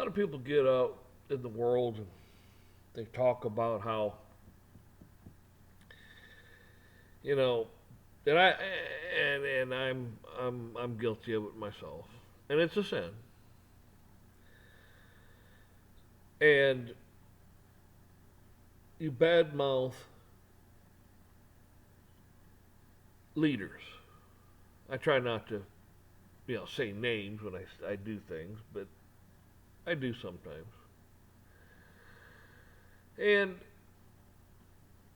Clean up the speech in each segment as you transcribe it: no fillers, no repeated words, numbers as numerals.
lot of people get out in the world and they talk about how, you know, and I'm guilty of it myself, and it's a sin. And you badmouth leaders. I try not to, say names when I do things, but I do sometimes. And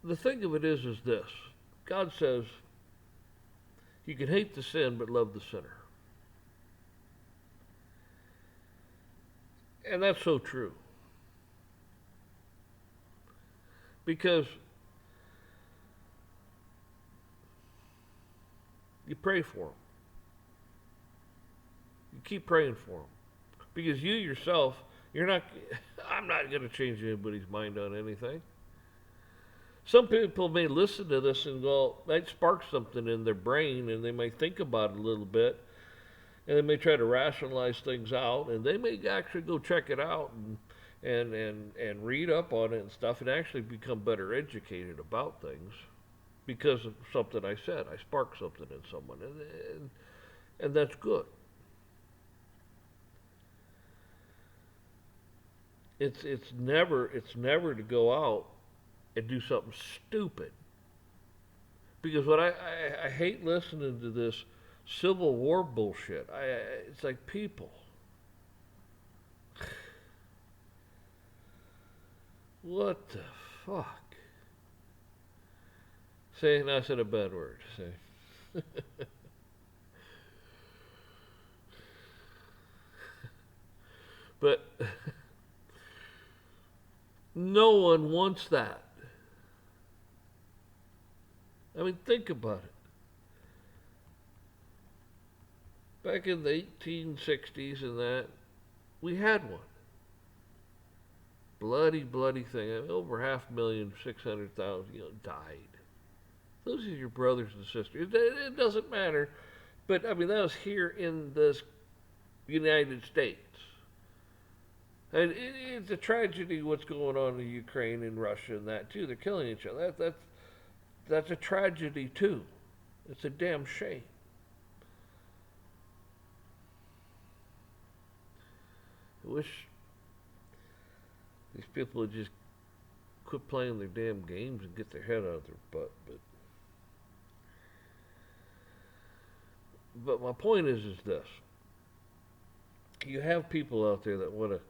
the thing of it is this: God says you can hate the sin but love the sinner, and that's so true because you pray for them, you keep praying for them, because you yourself, you're not. I'm not going to change anybody's mind on anything. Some people may listen to this and go, might spark something in their brain, and they may think about it a little bit, and they may try to rationalize things out, and they may actually go check it out and read up on it and stuff, and actually become better educated about things because of something I said. I sparked something in someone, and that's good. It's never to go out and do something stupid. Because what I hate listening to this Civil War bullshit. It's like, people, what the fuck? Say, no, I said a bad word. Say, but no one wants that. I mean, think about it. Back in the 1860s and that, we had one. Bloody, bloody thing. I mean, over 500,600,000, died. Those are your brothers and sisters. It doesn't matter. But, I mean, that was here in the United States. And it's a tragedy what's going on in Ukraine and Russia and that, too. They're killing each other. That's a tragedy, too. It's a damn shame. I wish these people would just quit playing their damn games and get their head out of their butt. But my point is this: you have people out there that want to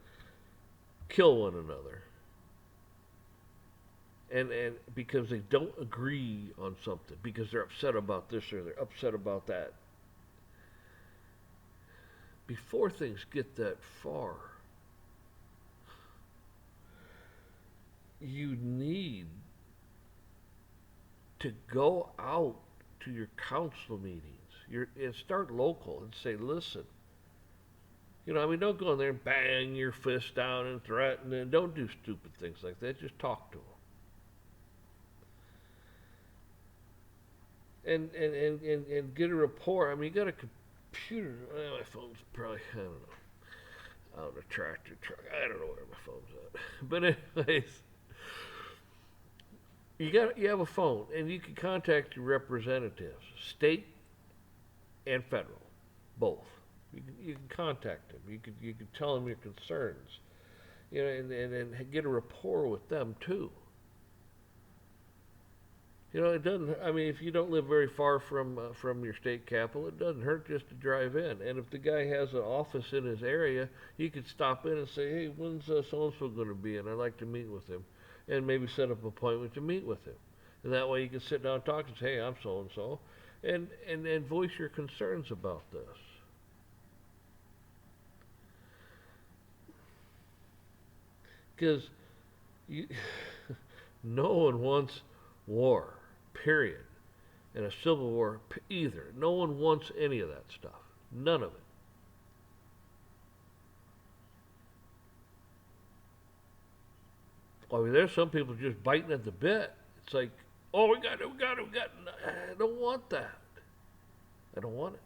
kill one another, and because they don't agree on something, because they're upset about this or they're upset about that. Before things get that far, you need to go out to your council meetings, and start local and say, listen, I mean, don't go in there and bang your fist down and threaten, and don't do stupid things like that. Just talk to them. And get a report. I mean, you got a computer. Well, my phone's probably, I don't know, out in a tractor truck. I don't know where my phone's at. But anyways, you have a phone, and you can contact your representatives, state and federal, both. You can contact them. You can tell them your concerns, and get a rapport with them too. It doesn't. I mean, if you don't live very far from your state capital, it doesn't hurt just to drive in. And if the guy has an office in his area, you could stop in and say, "Hey, when's so and so going to be in? I'd like to meet with him," and maybe set up an appointment to meet with him. And that way, you can sit down and talk and say, "Hey, I'm so and so," and voice your concerns about this. Because no one wants war, period, and a civil war either. No one wants any of that stuff. None of it. I mean, there's some people just biting at the bit. It's like, oh, we got it. I don't want that. I don't want it.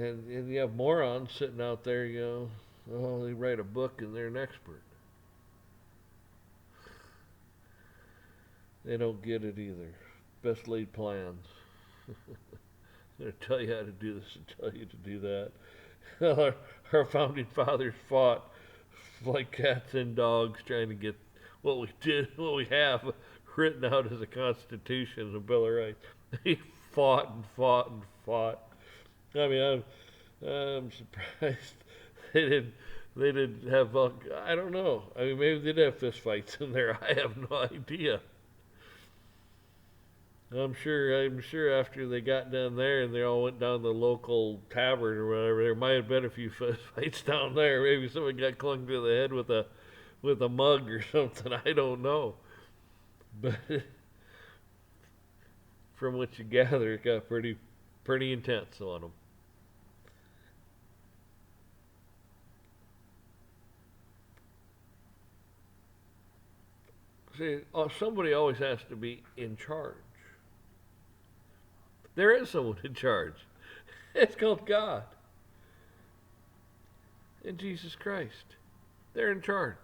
And you have morons sitting out there, oh, they write a book and they're an expert. They don't get it either. Best laid plans. They're going to tell you how to do this and tell you to do that. Our founding fathers fought like cats and dogs trying to get what we have written out as a Constitution and a Bill of Rights. They fought and fought and fought. I mean, I'm surprised they didn't have. I don't know. I mean, maybe they did have fist fights in there. I have no idea. I'm sure after they got down there and they all went down the local tavern or whatever, there might have been a few fist fights down there. Maybe someone got clung to the head with a mug or something. I don't know. But from what you gather, it got pretty intense on them. See, somebody always has to be in charge. There is someone in charge. It's called God and Jesus Christ. They're in charge.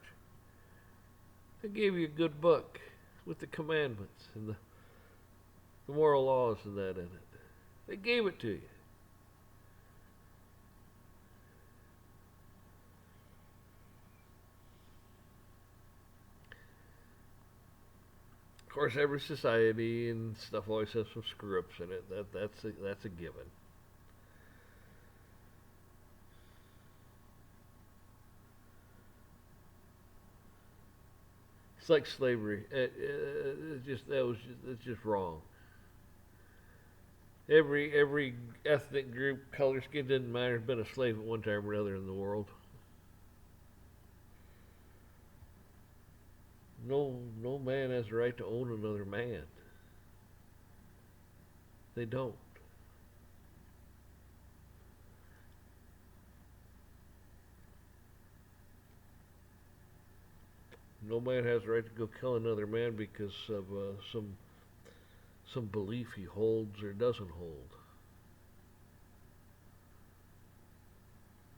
They gave you a good book with the commandments and the moral laws and that in it. They gave it to you. Of course, every society and stuff always has some screw-ups in it. That's a given. It's like slavery. It's just wrong. Every ethnic group, color, skin, doesn't matter, has been a slave at one time or another in the world. No man has the right to own another man. They don't. No man has the right to go kill another man because of some belief he holds or doesn't hold.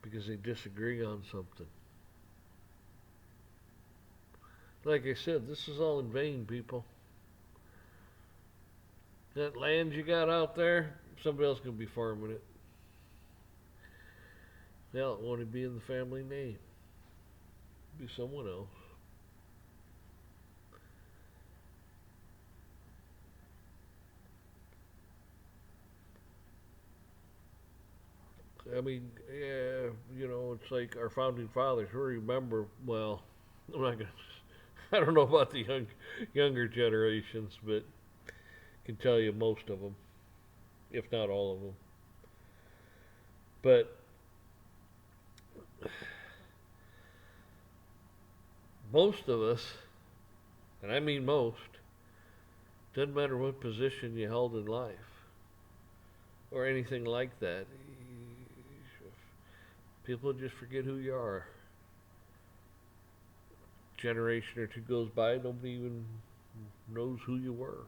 Because they disagree on something. Like I said, this is all in vain, people. That land you got out there, somebody else is going to be farming it. Now it won't be in the family name. It'll be someone else. I mean, yeah, it's like our founding fathers. We remember, well, I'm not gonna. I don't know about the younger generations, but I can tell you most of them, if not all of them. But most of us, and I mean most, doesn't matter what position you held in life or anything like that. People just forget who you are. Generation or two goes by, nobody even knows who you were.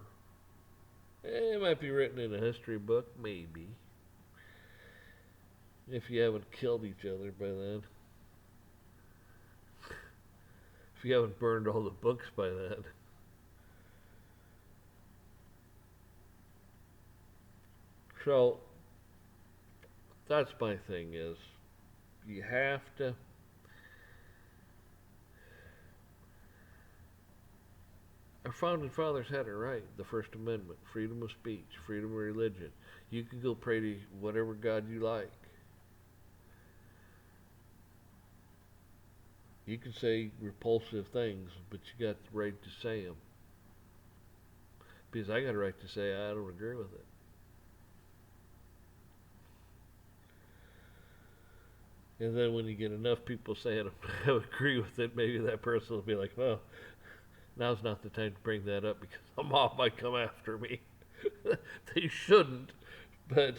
It might be written in a history book, maybe. If you haven't killed each other by then. If you haven't burned all the books by then. So, that's my thing is, you have to our founding fathers had it right. The First Amendment, freedom of speech, freedom of religion. You can go pray to whatever God you like. You can say repulsive things, but you got the right to say them. Because I got a right to say I don't agree with it. And then when you get enough people saying I agree with it, maybe that person will be like, well, now's not the time to bring that up because the mob might come after me. They shouldn't, but,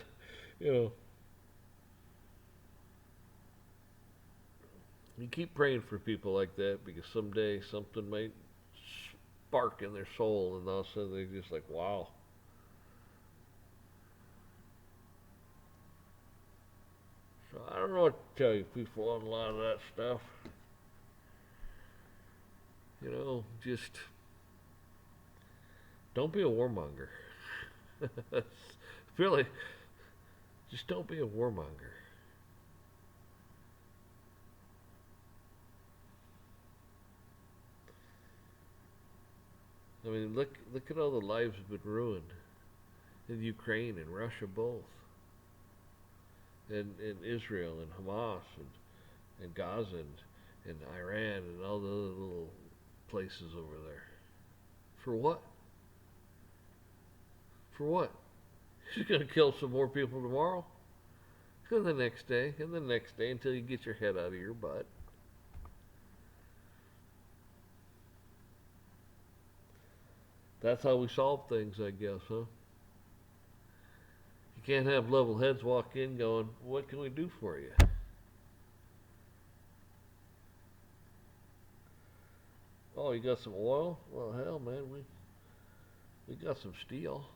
you keep praying for people like that because someday something might spark in their soul and all of a sudden they're just like, wow. So I don't know what to tell you people on a lot of that stuff. Just don't be a warmonger. Really, just don't be a warmonger. I mean, look at all the lives have been ruined in Ukraine and Russia both, and in Israel and Hamas and Gaza and Iran and all the other little places over there. For what? For what? She's gonna kill some more people tomorrow, and the next day, and the next day until you get your head out of your butt. That's how we solve things, I guess, huh? You can't have level heads walk in going, "What can we do for you?" Oh, you got some oil? Well, hell, man, we got some steel.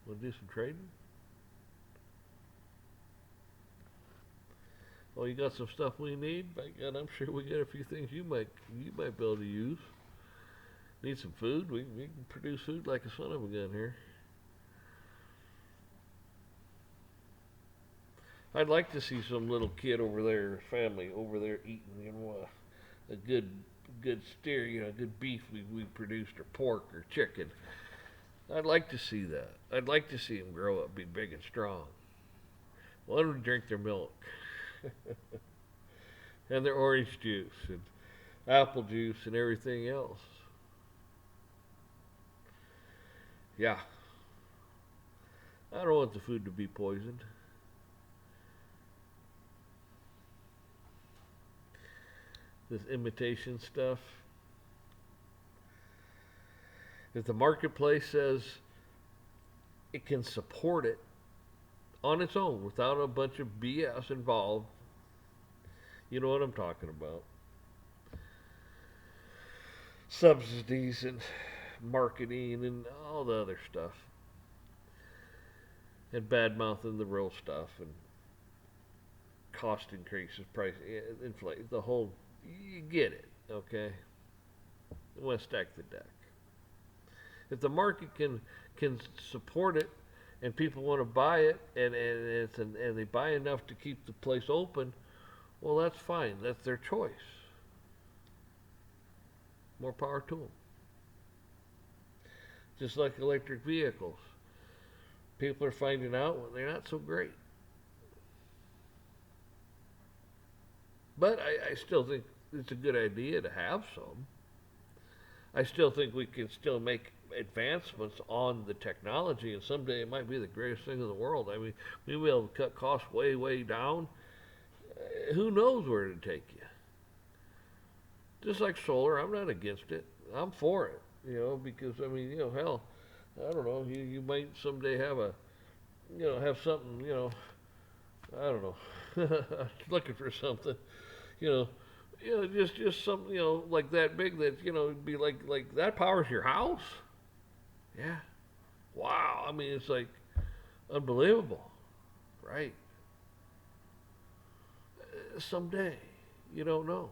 We'll do some trading. Oh, you got some stuff we need? By God, I'm sure we got a few things you might be able to use. Need some food? We can produce food like a son of a gun here. I'd like to see some little kid over there, family over there eating, a good steer, good beef we produced, or pork or chicken. I'd like to see that. I'd like to see them grow up, be big and strong. Let them drink their milk and their orange juice and apple juice and everything else. Yeah, I don't want the food to be poisoned. This imitation stuff. If the marketplace says it can support it on its own without a bunch of BS involved, you know what I'm talking about. Subsidies and marketing and all the other stuff. And bad mouthing the real stuff and cost increases, price, inflate, the whole, you get it, okay? You want to stack the deck. If the market can support it and people want to buy it and they buy enough to keep the place open, well, that's fine. That's their choice. More power to them. Just like electric vehicles. People are finding out when they're not so great. But I still think it's a good idea to have some. I still think we can still make advancements on the technology, and someday it might be the greatest thing in the world. I mean, we will be able to cut costs way, way down. Who knows where it'd take you? Just like solar, I'm not against it. I'm for it, because, I mean, hell, I don't know, you might someday have have something, I don't know, looking for something, you know, just something, like that big that, it'd be like that powers your house. Yeah. Wow. I mean, it's like unbelievable, right? Someday, you don't know.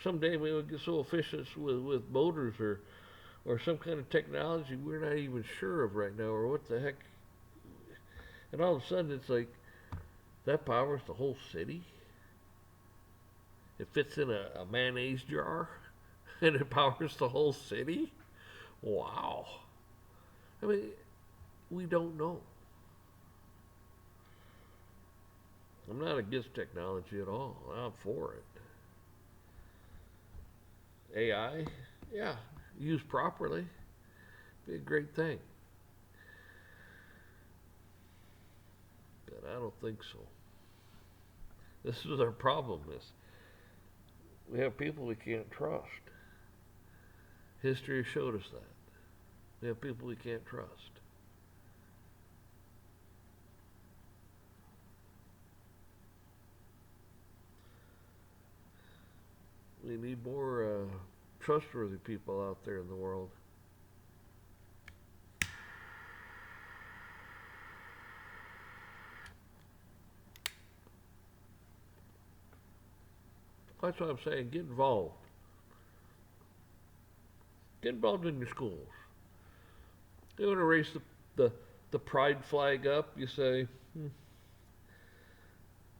Someday we will get so efficient with motors or some kind of technology we're not even sure of right now, or what the heck. And all of a sudden it's like that powers the whole city. It fits in a mayonnaise jar and it powers the whole city. Wow. I mean, we don't know. I'm not against technology at all. I'm for it. AI, yeah, used properly, be a great thing. But I don't think so. This is our problem. We have people we can't trust. History has showed us that. We have people we can't trust. We need more trustworthy people out there in the world. That's what I'm saying. Get involved. Get involved in your schools. You want to raise the, the pride flag up, you say,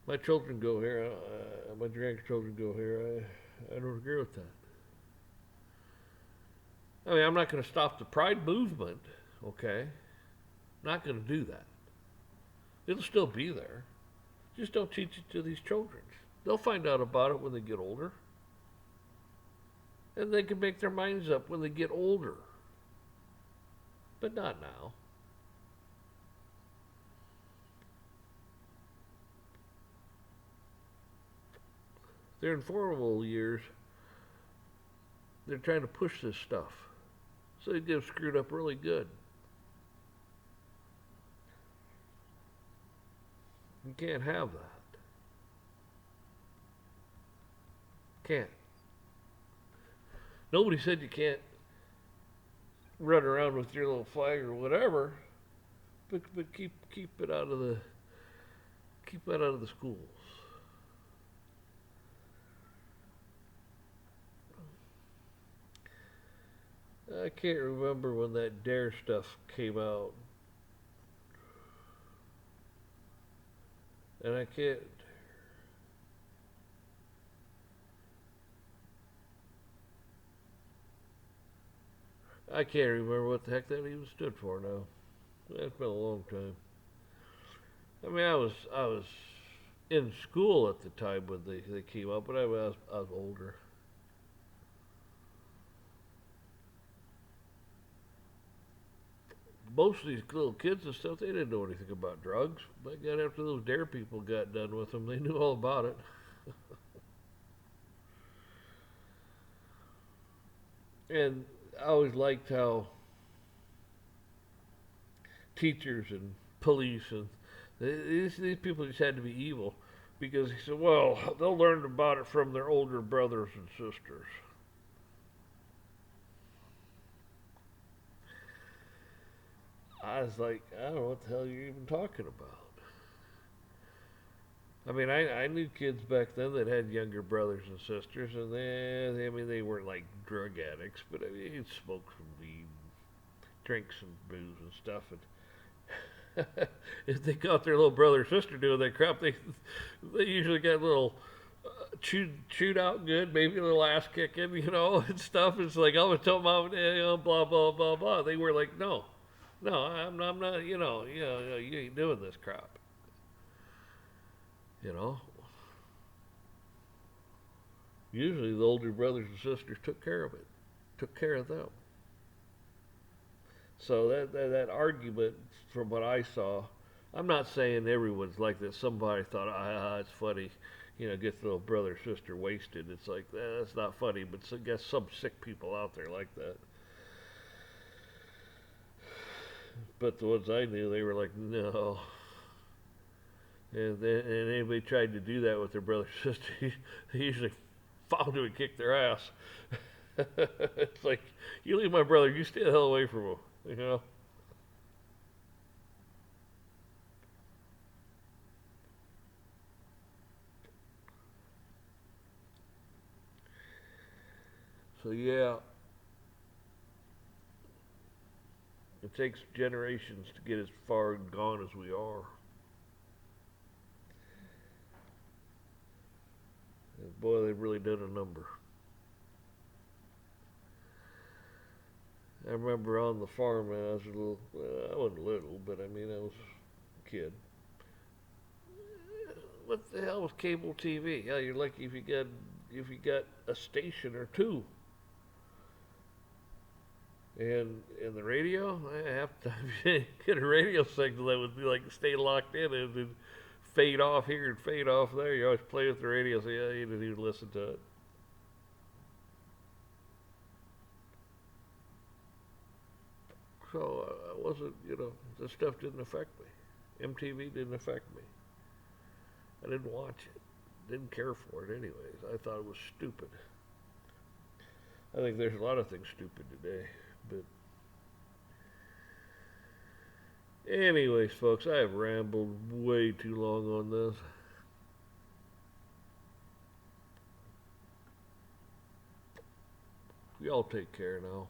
my children go here, my grandchildren go here. I don't agree with that. I mean, I'm not going to stop the pride movement, okay? Not going to do that. It'll still be there. Just don't teach it to these children. They'll find out about it when they get older. And they can make their minds up when they get older. But not now. Their informal years, they're trying to push this stuff. So they get screwed up really good. You can't have that. Can't. Nobody said you can't run around with your little flag or whatever, but keep it out of the schools. I can't remember when that Dare stuff came out, and I can't remember what the heck that even stood for now. That's been a long time. I mean, I was in school at the time when they came out, but I was older. Most of these little kids and stuff, they didn't know anything about drugs. But got after those Dare people got done with them, they knew all about it. And I always liked how teachers and police and these people just had to be evil because he said, well, they'll learn about it from their older brothers and sisters. I was like, I don't know what the hell you're even talking about. I mean, I knew kids back then that had younger brothers and sisters, and I mean, they weren't like drug addicts, but I mean, they'd smoke some weed, drink some booze and stuff, and if they caught their little brother or sister doing that crap, they usually got a little chewed out good, maybe a little ass kicking, and stuff. It's like I was telling mom, blah blah blah blah. They were like, no, I'm not, you ain't doing this crap, you know. Usually the older brothers and sisters took care of it, took care of them. So that argument, from what I saw, I'm not saying everyone's like this. Somebody thought, it's funny, gets little brother or sister wasted. It's like that's not funny, but I guess some sick people out there like that. But the ones I knew, they were like, no. And anybody tried to do that with their brother or sister, they usually found him and kicked their ass. It's like, you leave my brother, you stay the hell away from him. So yeah, it takes generations to get as far and gone as we are. And boy, they've really done a number. I remember on the farm when I was a little, I wasn't little, but I mean, I was a kid. What the hell was cable TV? Yeah, you're lucky if you got a station or two. And the radio, half the time you get a radio signal that would be like stay locked in and then fade off here and fade off there. You always play with the radio, so yeah, you didn't even listen to it. So I wasn't, this stuff didn't affect me. MTV didn't affect me. I didn't watch it. Didn't care for it anyways. I thought it was stupid. I think there's a lot of things stupid today. But anyways, folks, I have rambled way too long on this. Y'all take care now.